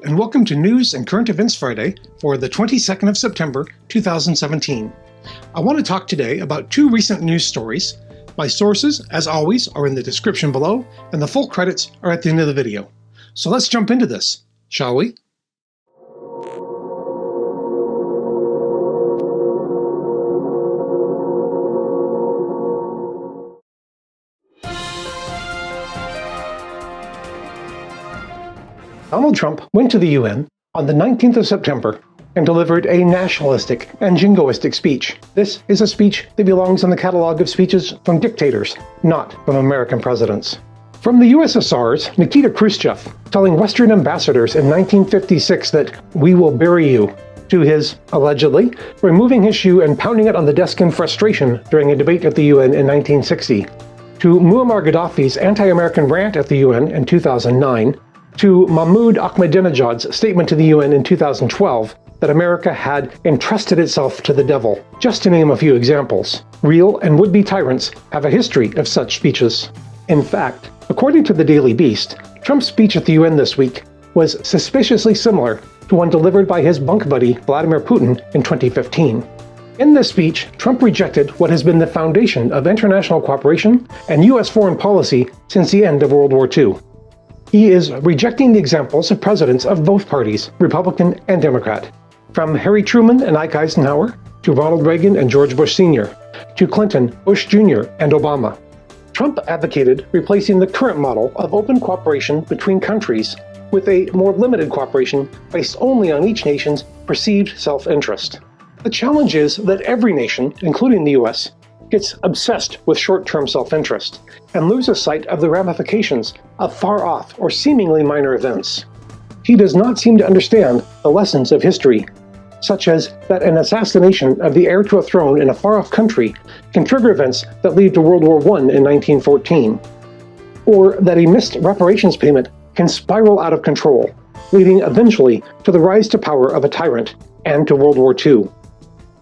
and welcome to News and Current Events Friday for the 22nd of September, 2017. I want to talk today about two recent news stories. My sources, as always, are in the description below, and the full credits are at the end of the video. So let's jump into this, shall we? Donald Trump went to the UN on the 19th of September and delivered a nationalistic and jingoistic speech. This is a speech that belongs in the catalog of speeches from dictators, not from American presidents. From the USSR's Nikita Khrushchev telling Western ambassadors in 1956 that "we will bury you," to his, allegedly, removing his shoe and pounding it on the desk in frustration during a debate at the UN in 1960, to Muammar Gaddafi's anti-American rant at the UN in 2009, to Mahmoud Ahmadinejad's statement to the UN in 2012 that America had entrusted itself to the devil, just to name a few examples. Real and would-be tyrants have a history of such speeches. In fact, according to the Daily Beast, Trump's speech at the UN this week was suspiciously similar to one delivered by his bunk buddy Vladimir Putin in 2015. In this speech, Trump rejected what has been the foundation of international cooperation and U.S. foreign policy since the end of World War II. He is rejecting the examples of presidents of both parties, Republican and Democrat, from Harry Truman and Ike Eisenhower, to Ronald Reagan and George Bush Sr., to Clinton, Bush Jr., and Obama. Trump advocated replacing the current model of open cooperation between countries with a more limited cooperation based only on each nation's perceived self-interest. The challenge is that every nation, including the U.S., gets obsessed with short-term self-interest and loses sight of the ramifications of far-off or seemingly minor events. He does not seem to understand the lessons of history, such as that an assassination of the heir to a throne in a far-off country can trigger events that lead to World War I in 1914, or that a missed reparations payment can spiral out of control, leading eventually to the rise to power of a tyrant and to World War II.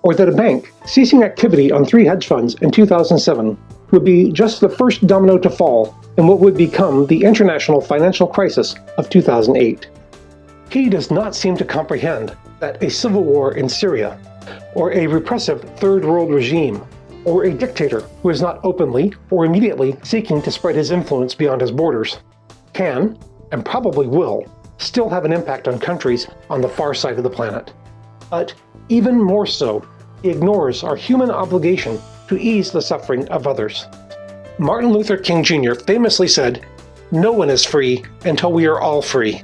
Or that a bank ceasing activity on 3 hedge funds in 2007 would be just the first domino to fall in what would become the international financial crisis of 2008. He does not seem to comprehend that a civil war in Syria, or a repressive third world regime, or a dictator who is not openly or immediately seeking to spread his influence beyond his borders, can, and probably will, still have an impact on countries on the far side of the planet. But even more so, he ignores our human obligation to ease the suffering of others. Martin Luther King Jr. famously said, "No one is free until we are all free."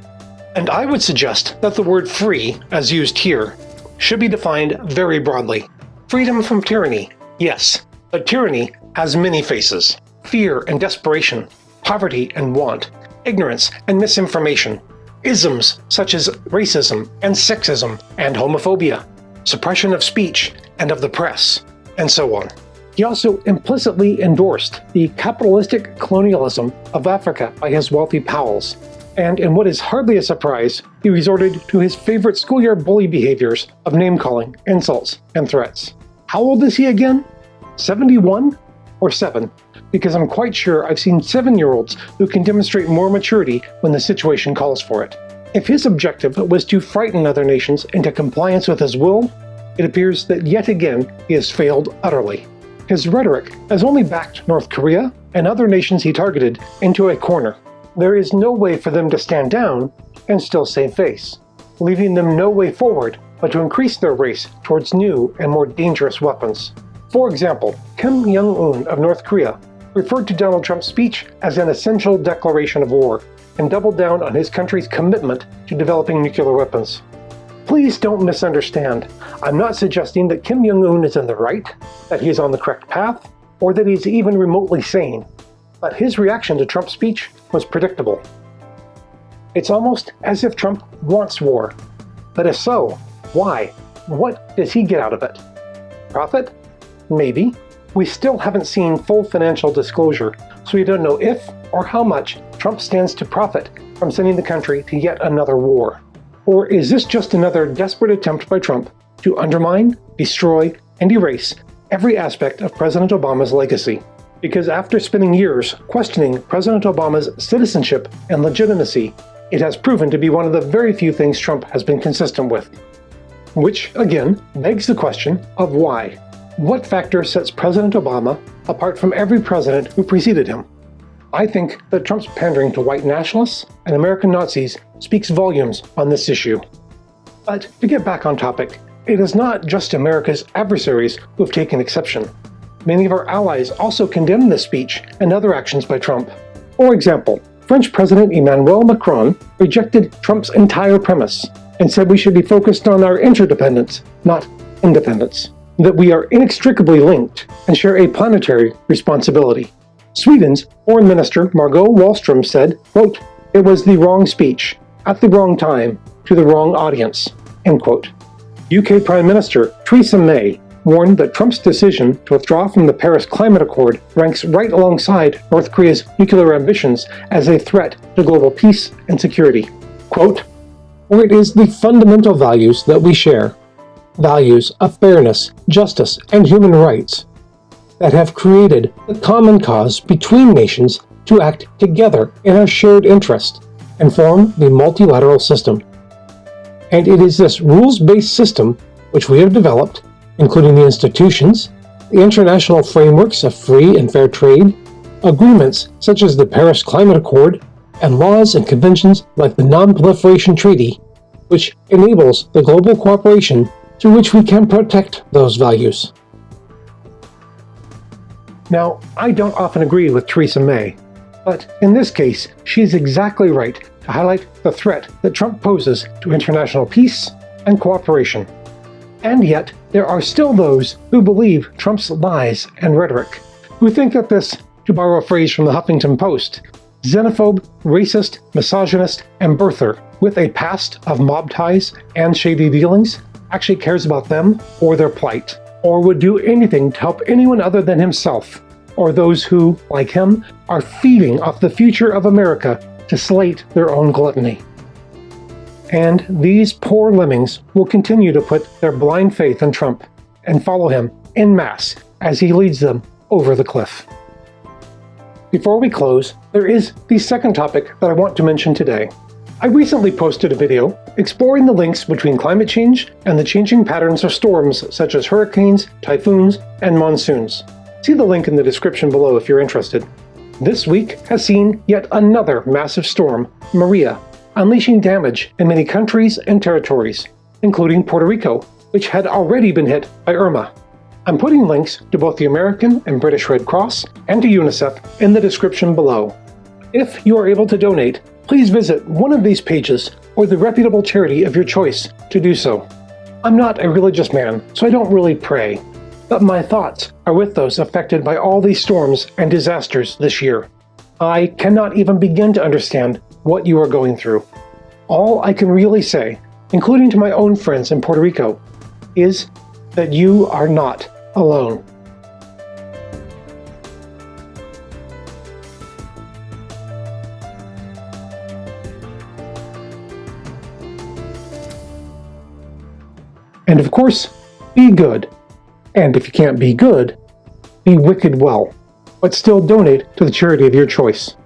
And I would suggest that the word free, as used here, should be defined very broadly. Freedom from tyranny, yes, but tyranny has many faces. Fear and desperation, poverty and want, ignorance and misinformation, isms such as racism and sexism and homophobia, suppression of speech and of the press, and so on. He also implicitly endorsed the capitalistic colonialism of Africa by his wealthy pals, and in what is hardly a surprise, he resorted to his favorite schoolyard bully behaviors of name-calling, insults, and threats. How old is he again? 71? Or 7? Because I'm quite sure I've seen 7-year-olds who can demonstrate more maturity when the situation calls for it. If his objective was to frighten other nations into compliance with his will, it appears that yet again he has failed utterly. His rhetoric has only backed North Korea and other nations he targeted into a corner. There is no way for them to stand down and still save face, leaving them no way forward but to increase their race towards new and more dangerous weapons. For example, Kim Jong-un of North Korea referred to Donald Trump's speech as an essential declaration of war and doubled down on his country's commitment to developing nuclear weapons. Please don't misunderstand. I'm not suggesting that Kim Jong-un is in the right, that he is on the correct path, or that he's even remotely sane. But his reaction to Trump's speech was predictable. It's almost as if Trump wants war. But if so, why? What does he get out of it? Profit? Maybe. We still haven't seen full financial disclosure, so we don't know if or how much Trump stands to profit from sending the country to yet another war. Or is this just another desperate attempt by Trump to undermine, destroy, and erase every aspect of President Obama's legacy? Because after spending years questioning President Obama's citizenship and legitimacy, It has proven to be one of the very few things Trump has been consistent with. Which, again, begs the question of why. What factor sets President Obama apart from every president who preceded him? I think that Trump's pandering to white nationalists and American Nazis speaks volumes on this issue. But to get back on topic, it is not just America's adversaries who have taken exception. Many of our allies also condemn this speech and other actions by Trump. For example, French President Emmanuel Macron rejected Trump's entire premise and said we should be focused on our interdependence, not independence, that we are inextricably linked and share a planetary responsibility. Sweden's Foreign Minister Margot Wallström said, quote, "It was the wrong speech, at the wrong time, to the wrong audience," end quote. UK Prime Minister Theresa May warned that Trump's decision to withdraw from the Paris Climate Accord ranks right alongside North Korea's nuclear ambitions as a threat to global peace and security. Quote, "For it is the fundamental values that we share, values of fairness, justice, and human rights, that have created the common cause between nations to act together in our shared interest and form the multilateral system. And it is this rules-based system which we have developed, including the institutions, the international frameworks of free and fair trade, agreements such as the Paris Climate Accord, and laws and conventions like the Non-Proliferation Treaty, which enables the global cooperation through which we can protect those values." Now, I don't often agree with Theresa May, but in this case, she is exactly right to highlight the threat that Trump poses to international peace and cooperation. And yet, there are still those who believe Trump's lies and rhetoric, who think that this, to borrow a phrase from the Huffington Post, xenophobe, racist, misogynist, and birther with a past of mob ties and shady dealings actually cares about them or their plight, or would do anything to help anyone other than himself, or those who, like him, are feeding off the future of America to slate their own gluttony. And these poor lemmings will continue to put their blind faith in Trump and follow him en masse as he leads them over the cliff. Before we close, there is the second topic that I want to mention today. I recently posted a video exploring the links between climate change and the changing patterns of storms such as hurricanes, typhoons, and monsoons. See the link in the description below if you're interested. This week has seen yet another massive storm, Maria, unleashing damage in many countries and territories, including Puerto Rico, which had already been hit by Irma. I'm putting links to both the American and British Red Cross and to UNICEF in the description below. If you are able to donate, please visit one of these pages or the reputable charity of your choice to do so. I'm not a religious man, so I don't really pray, but my thoughts are with those affected by all these storms and disasters this year. I cannot even begin to understand what you are going through. All I can really say, including to my own friends in Puerto Rico, is that you are not alone. And of course, be good. And if you can't be good, be wicked well, but still donate to the charity of your choice.